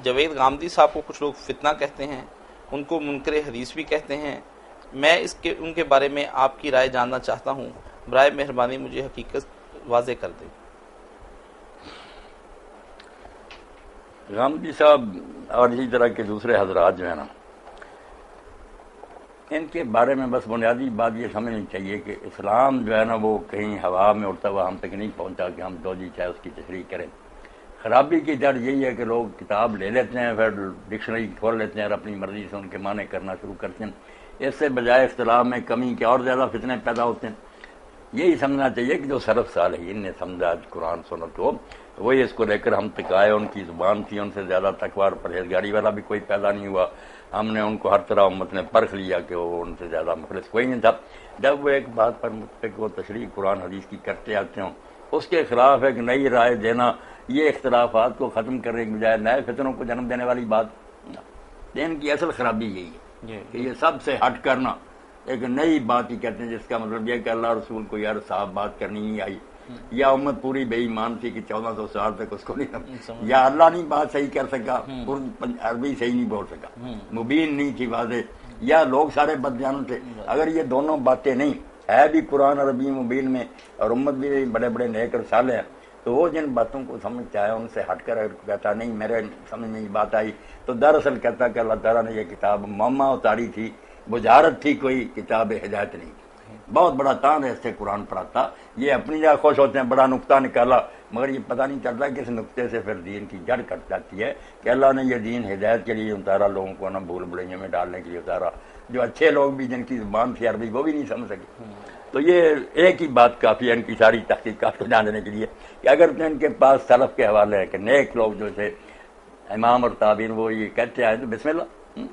جاوید غامدی صاحب کو کچھ لوگ فتنہ کہتے ہیں، ان کو منکر حدیث بھی کہتے ہیں. میں ان کے بارے میں آپ کی رائے جاننا چاہتا ہوں، برائے مہربانی مجھے حقیقت واضح کر دیں. غامدی صاحب اور اسی طرح کے دوسرے حضرات جو ہیں نا، ان کے بارے میں بس بنیادی بات یہ سمجھنی چاہیے کہ اسلام جو ہے نا وہ کہیں ہوا میں اڑتا ہوا ہم تک نہیں پہنچا کہ ہم جو جی چاہے اس کی تشریح کریں. خرابی کی جڑ یہی ہے کہ لوگ کتاب لے لیتے ہیں، پھر ڈکشنری کھول لیتے ہیں اور اپنی مرضی سے ان کے معنی کرنا شروع کرتے ہیں. اس سے بجائے اختلاف میں کمی کے اور زیادہ فتنے پیدا ہوتے ہیں. یہی سمجھنا چاہیے کہ جو سلف صالحین نے سمجھا قرآن سنت کو، وہی اس کو لے کر ہم تک آئے. ان کی زبان تھی، ان سے زیادہ تقوی اور پرہیزگاری والا بھی کوئی پیدا نہیں ہوا. ہم نے ان کو ہر طرح امت نے پرکھ لیا کہ وہ ان سے زیادہ مخلص کوئی نہیں تھا. جب وہ ایک بات پر متفق وہ تشریح قرآن حدیث کی کرتے آتے ہوں، اس کے خلاف ایک نئی رائے دینا، یہ اختلافات کو ختم کرنے کے بجائے نئے فتنوں کو جنم دینے والی بات. ان کی اصل خرابی یہی ہے کہ یہ سب سے ہٹ کرنا ایک نئی بات ہی کہتے ہیں، جس کا مطلب یہ کہ اللہ رسول کو یار صاف بات کرنی نہیں آئی، یا امت پوری بے ایمان تھی کہ 1400 سال تک اس کو نہیں، یا اللہ نہیں بات صحیح کر سکا، عربی صحیح نہیں بول سکا، مبین نہیں تھی واضح، یا لوگ سارے بدجانوں تھے. اگر یہ دونوں باتیں نہیں ہے بھی قرآن عربی مبین میں اور امت بھی بڑے بڑے نیک اور صالح ہیں، تو وہ جن باتوں کو سمجھتا ہے ان سے ہٹ کر اگر کہتا نہیں میرے سمجھ میں یہ بات آئی، تو دراصل کہتا کہ اللہ تعالیٰ نے یہ کتاب مما اتاری تھی، بجھارت تھی، کوئی کتاب ہدایت نہیں. بہت بڑا تان ہے اس سے قرآن پڑھاتا. یہ اپنی جگہ خوش ہوتے ہیں بڑا نقطہ نکالا، مگر یہ پتہ نہیں چلتا کہ اس نقطے سے پھر دین کی جڑ کٹ جاتی ہے کہ اللہ نے یہ دین ہدایت کے لیے اتارا، لوگوں کو نہ بھول بھلائیوں میں ڈالنے کے لیے اتارا. جو اچھے لوگ بھی جن کی زبان تھی عربی وہ بھی نہیں سمجھ سکے. تو یہ ایک ہی بات کافی ہے ان کی ساری تحقیقات کو جاننے کے لیے کہ اگر ان کے پاس سلف کے حوالے ہے کہ نیک لوگ جو تھے امام اور تابعین وہ یہ کہتے آئے تو بسم اللہ.